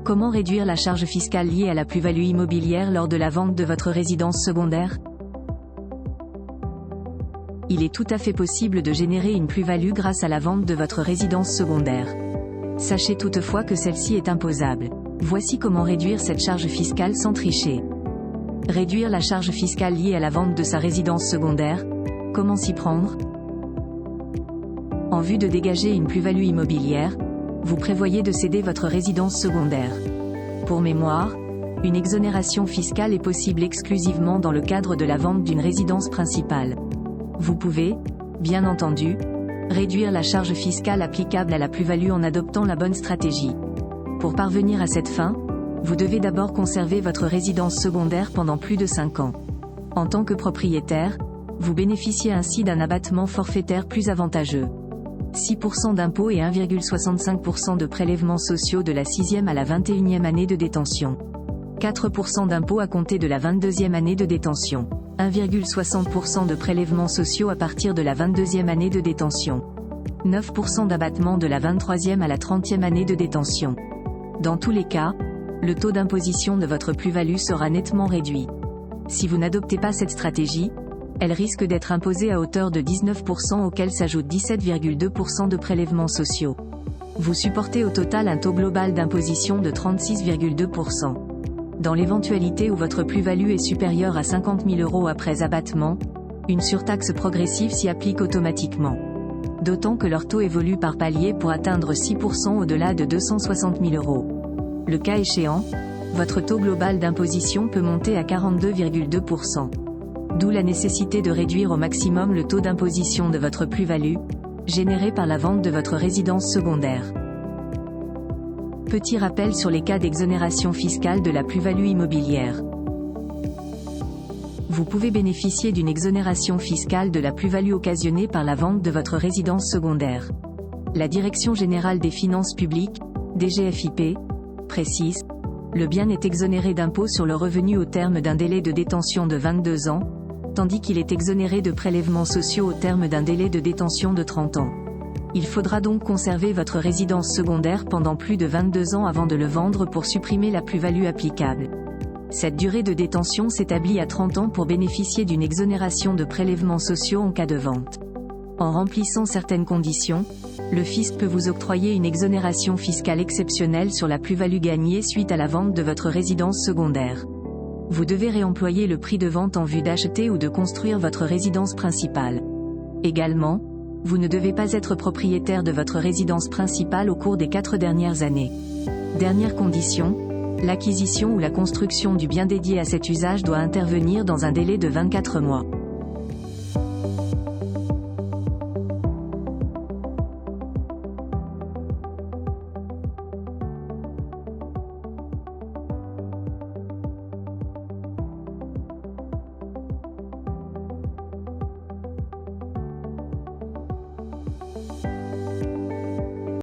Comment réduire la charge fiscale liée à la plus-value immobilière lors de la vente de votre résidence secondaire? Il est tout à fait possible de générer une plus-value grâce à la vente de votre résidence secondaire. Sachez toutefois que celle-ci est imposable. Voici comment réduire cette charge fiscale sans tricher. Réduire la charge fiscale liée à la vente de sa résidence secondaire. Comment s'y prendre? En vue de dégager une plus-value immobilière, vous prévoyez de céder votre résidence secondaire. Pour mémoire, une exonération fiscale est possible exclusivement dans le cadre de la vente d'une résidence principale. Vous pouvez, bien entendu, réduire la charge fiscale applicable à la plus-value en adoptant la bonne stratégie. Pour parvenir à cette fin, vous devez d'abord conserver votre résidence secondaire pendant plus de 5 ans. En tant que propriétaire, vous bénéficiez ainsi d'un abattement forfaitaire plus avantageux. 6% d'impôts et 1,65% de prélèvements sociaux de la 6e à la 21e année de détention. 4% d'impôts à compter de la 22e année de détention. 1,60% de prélèvements sociaux à partir de la 22e année de détention. 9% d'abattement de la 23e à la 30e année de détention. Dans tous les cas, le taux d'imposition de votre plus-value sera nettement réduit. Si vous n'adoptez pas cette stratégie, elle risque d'être imposée à hauteur de 19% auquel s'ajoute 17,2% de prélèvements sociaux. Vous supportez au total un taux global d'imposition de 36,2%. Dans l'éventualité où votre plus-value est supérieure à 50 000 € après abattement, une surtaxe progressive s'y applique automatiquement. D'autant que leur taux évolue par palier pour atteindre 6% au-delà de 260 000 €. Le cas échéant, votre taux global d'imposition peut monter à 42,2%. D'où la nécessité de réduire au maximum le taux d'imposition de votre plus-value, générée par la vente de votre résidence secondaire. Petit rappel sur les cas d'exonération fiscale de la plus-value immobilière. Vous pouvez bénéficier d'une exonération fiscale de la plus-value occasionnée par la vente de votre résidence secondaire. La Direction générale des finances publiques, DGFiP, précise: le bien est exonéré d'impôt sur le revenu au terme d'un délai de détention de 22 ans, tandis qu'il est exonéré de prélèvements sociaux au terme d'un délai de détention de 30 ans. Il faudra donc conserver votre résidence secondaire pendant plus de 22 ans avant de le vendre pour supprimer la plus-value applicable. Cette durée de détention s'établit à 30 ans pour bénéficier d'une exonération de prélèvements sociaux en cas de vente. En remplissant certaines conditions, le fisc peut vous octroyer une exonération fiscale exceptionnelle sur la plus-value gagnée suite à la vente de votre résidence secondaire. Vous devez réemployer le prix de vente en vue d'acheter ou de construire votre résidence principale. Également, vous ne devez pas être propriétaire de votre résidence principale au cours des 4 dernières années. Dernière condition, l'acquisition ou la construction du bien dédié à cet usage doit intervenir dans un délai de 24 mois.